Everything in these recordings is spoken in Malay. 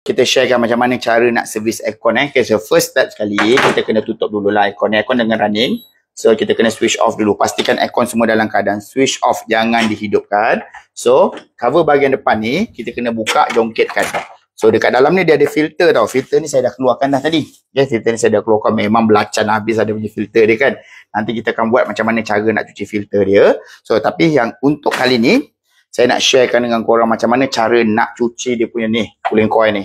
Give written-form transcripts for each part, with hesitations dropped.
Kita sharekan macam mana cara nak servis aircon. Okay, so first step sekali, kita kena tutup dulu lah aircon. Aircon dengan running. So, kita kena switch off dulu. Pastikan aircon semua dalam keadaan switch off. Jangan dihidupkan. So, cover bahagian depan ni, kita kena buka, jongkitkan. So, dekat dalam ni dia ada filter tau. Filter ni saya dah keluarkan dah tadi. Okay, filter ni saya dah keluarkan. Memang belacan habis ada punya filter dia kan. Nanti kita akan buat macam mana cara nak cuci filter dia. So, tapi yang untuk kali ni, saya nak sharekan dengan korang macam mana cara nak cuci dia punya ni, cooling coil ni.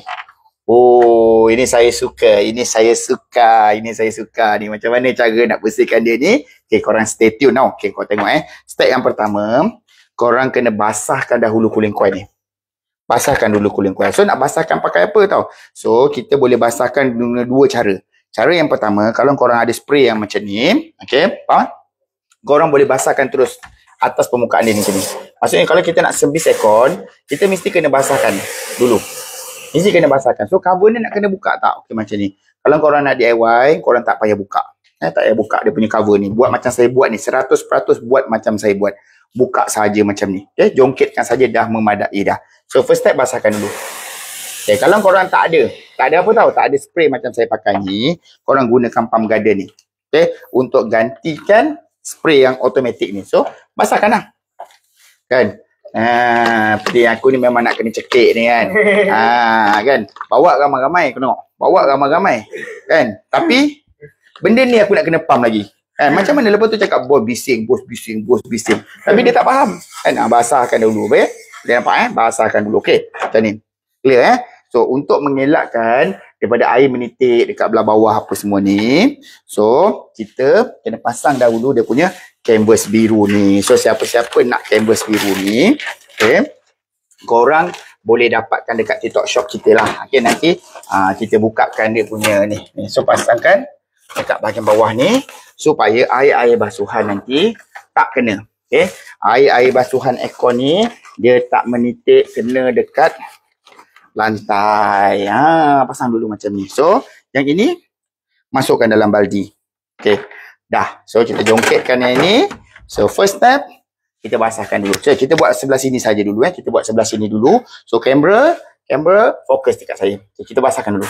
Oh, ini saya suka. Ini saya suka. Ini saya suka ni. Macam mana cara nak bersihkan dia ni. Okay, korang stay tune tau. Okay, korang tengok Step yang pertama, korang kena basahkan dahulu cooling coil ni. Basahkan dulu cooling coil. So, nak basahkan pakai apa tau? So, kita boleh basahkan dengan dua cara. Cara yang pertama, kalau korang ada spray yang macam ni, okay, korang boleh basahkan terus atas permukaan dia macam ni. Maksudnya kalau kita nak servis aircon, kita mesti kena basahkan dulu. Mesti kena basahkan. So cover ni nak kena buka tak? Okey macam ni. Kalau korang nak DIY, korang tak payah buka. Tak payah buka dia punya cover ni. Buat macam saya buat ni. 100% buat macam saya buat. Buka saja macam ni. Okay? Jongkitkan saja dah memadai dah. So first step basahkan dulu. Okay, kalau korang tak ada apa tahu? Tak ada spray macam saya pakai ni. Korang gunakan pump garden ni. Okay? Untuk gantikan spray yang automatik ni. So, basahkan lah. Kan? Seperti aku ni memang nak kena cekik ni kan. Kan? Bawa ramai-ramai. Kena bawa ramai-ramai. Kan? Tapi, benda ni aku nak kena pump lagi. Kan? Macam mana lepas tu cakap bos bising. Tapi dia tak faham. Kan? Basahkan dulu. Okay? Dia nampak basahkan dulu. Okay? Macam ni. Clear So, untuk mengelakkan daripada air menitik dekat belah bawah apa semua ni. So, kita kena pasang dahulu dia punya canvas biru ni. So, siapa-siapa nak canvas biru ni, okay, korang boleh dapatkan dekat TikTok shop kita lah. Okay, nanti kita bukakan dia punya ni. So, pasangkan dekat bahagian bawah ni supaya air-air basuhan nanti tak kena. Okay, air-air basuhan aircon ni dia tak menitik kena dekat lantai. Pasang dulu macam ni. So, yang ini masukkan dalam baldi. Okay. Dah. So, kita jongkitkan yang ini. So, first step, kita basahkan dulu. So, kita buat sebelah sini saja dulu. Kita buat sebelah sini dulu. So, kamera fokus dekat saya. So, kita basahkan dulu.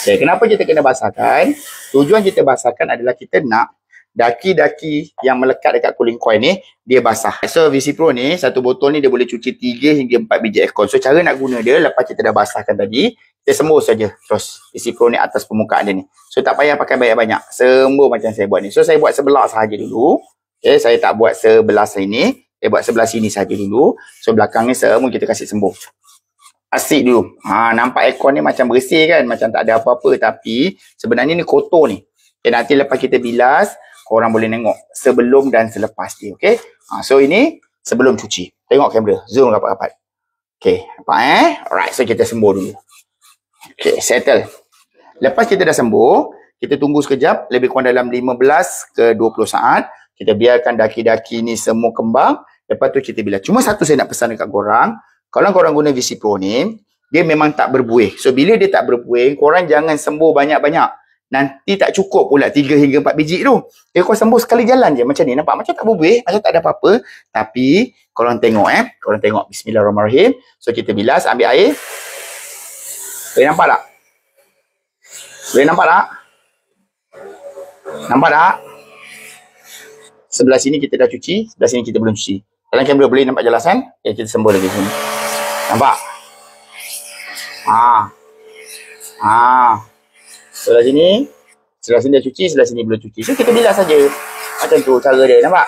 Okay. Kenapa kita kena basahkan? Tujuan kita basahkan adalah kita nak daki-daki yang melekat dekat cooling coil ni dia basah. So VC Pro ni satu botol ni dia boleh cuci 3 hingga 4 biji aircon. So cara nak guna dia lepas kita dah basahkan tadi, kita sembuh saja terus VC Pro ni atas permukaan dia ni. So tak payah pakai banyak-banyak. Sembuh macam saya buat ni. So saya buat sebelah sahaja dulu. Okay, saya tak buat sebelah sini. Saya buat sebelah sini saja dulu. So belakang ni semua kita kasih sembuh. Asik dulu. Nampak aircon ni macam bersih kan, macam tak ada apa-apa, tapi sebenarnya ni kotor ni. Okay, nanti lepas kita bilas, korang boleh tengok sebelum dan selepas dia. Okay. So ini sebelum cuci. Tengok kamera. Zoom rapat-rapat. Okay. Nampak Alright. So kita sembuh dulu. Okay. Settle. Lepas kita dah sembuh, kita tunggu sekejap. Lebih kurang dalam 15 ke 20 saat. Kita biarkan daki-daki ni semua kembang. Lepas tu kita bilas. Cuma satu saya nak pesan dekat korang. Kalau korang guna VC Pro ni, dia memang tak berbuih. So bila dia tak berbuih, korang jangan sembuh banyak-banyak. Nanti tak cukup pula 3 hingga 4 biji tu. Kau sembuh sekali jalan je macam ni. Nampak macam tak berbuih, macam tak ada apa-apa. Tapi korang tengok korang tengok. Bismillahirrahmanirrahim. So kita bilas, ambil air. Boleh nampak tak? Boleh nampak tak? Nampak tak? Sebelah sini kita dah cuci, sebelah sini kita belum cuci. Dalam kamera boleh nampak jelas kan? Okay, kita sembuh lagi sini. Nampak? Sebelah sini dah cuci, sebelah sini belum cuci. So kita bilas saja. Macam tu cara dia, nampak?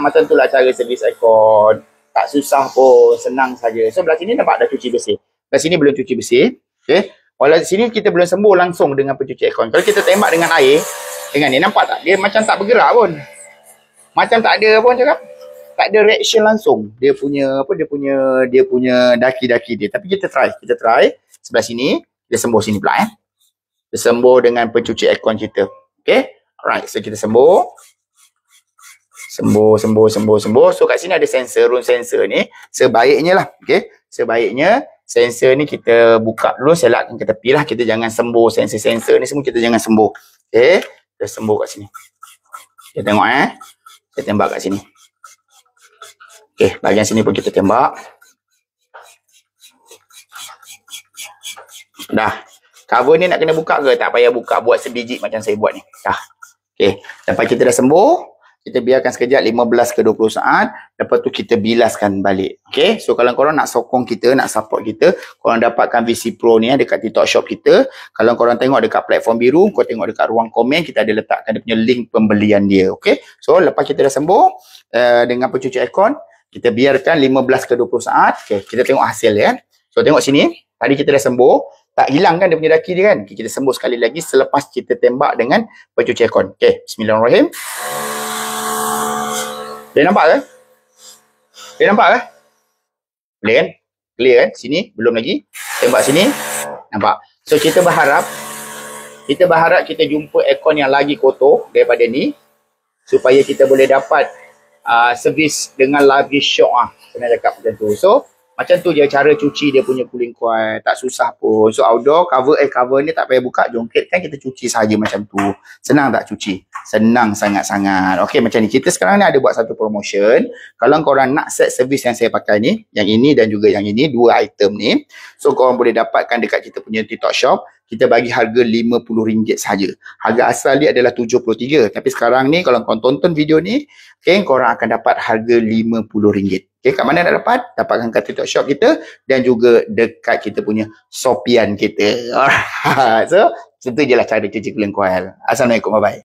Macam tu lah cara servis aircon. Tak susah pun, senang saja. So belah sini nampak dah cuci bersih. Belah sini belum cuci bersih. Okay. Walau di sini kita belum sembuh langsung dengan pencuci aircon. Kalau kita tembak dengan air, dengan ni nampak tak? Dia macam tak bergerak pun. Macam tak ada pun cakap. Tak ada reaction langsung. Dia punya daki-daki dia. Tapi kita try. Sebelah sini, dia sembuh sini pula sembuh dengan pencuci aircon kita. Okay. Alright. So kita sembuh. So kat sini ada sensor. Room sensor ni. Sebaiknya lah. Okay. Sebaiknya sensor ni kita buka dulu. Selakkan ke tepi lah. Kita jangan sembuh. Sensor-sensor ni semua kita jangan sembuh. Okay. Kita sembuh kat sini. Kita tengok Kita tembak kat sini. Okay. Bahagian sini pun kita tembak. Dah. Cover ni nak kena buka ke? Tak payah buka. Buat sebiji macam saya buat ni. Dah. Okey. Lepas kita dah sembuh, kita biarkan sekejap 15 ke 20 saat. Lepas tu kita bilaskan balik. Okey. So kalau korang nak sokong kita, nak support kita, korang dapatkan VC Pro ni dekat TikTok Shop kita. Kalau korang tengok dekat platform biru, korang tengok dekat ruang komen, kita ada letakkan dia punya link pembelian dia. Okey. So lepas kita dah sembuh dengan pencuci aircon, kita biarkan 15 ke 20 saat. Okey. Kita tengok hasil dia kan. So tengok sini. Tadi kita dah sembuh. Tak hilang kan dia punya daki dia kan. Okay, kita sembuh sekali lagi selepas kita tembak dengan pencuci aircon. Okey, bismillahirrahmanirrahim. Boleh nampak ke? Boleh nampak ke? Boleh kan? Clear kan? Sini, belum lagi. Tembak sini. Nampak? So, kita berharap kita jumpa aircon yang lagi kotor daripada ni. Supaya kita boleh dapat servis dengan lagi syok. Saya nak cakap macam tu. So, macam tu je cara cuci dia punya cooling coil. Tak susah pun. So outdoor cover ni tak payah buka jongkit kan, kita cuci saja macam tu. Senang tak cuci? Senang sangat-sangat. Okey, macam ni. Kita sekarang ni ada buat satu promotion. Kalau korang nak set servis yang saya pakai ni, yang ini dan juga yang ini, dua item ni. So korang boleh dapatkan dekat kita punya TikTok Shop. Kita bagi harga RM50 saja. Harga asal dia adalah RM73. Tapi sekarang ni kalau korang tonton video ni, okay, korang akan dapat harga RM50. Okay, kat mana nak dapat? Dapatkan kat TikTok Shop kita dan juga dekat kita punya Shopee kita. Alright. So, itu je lah cara cuci cooling coil. Assalamualaikum. Bye-bye.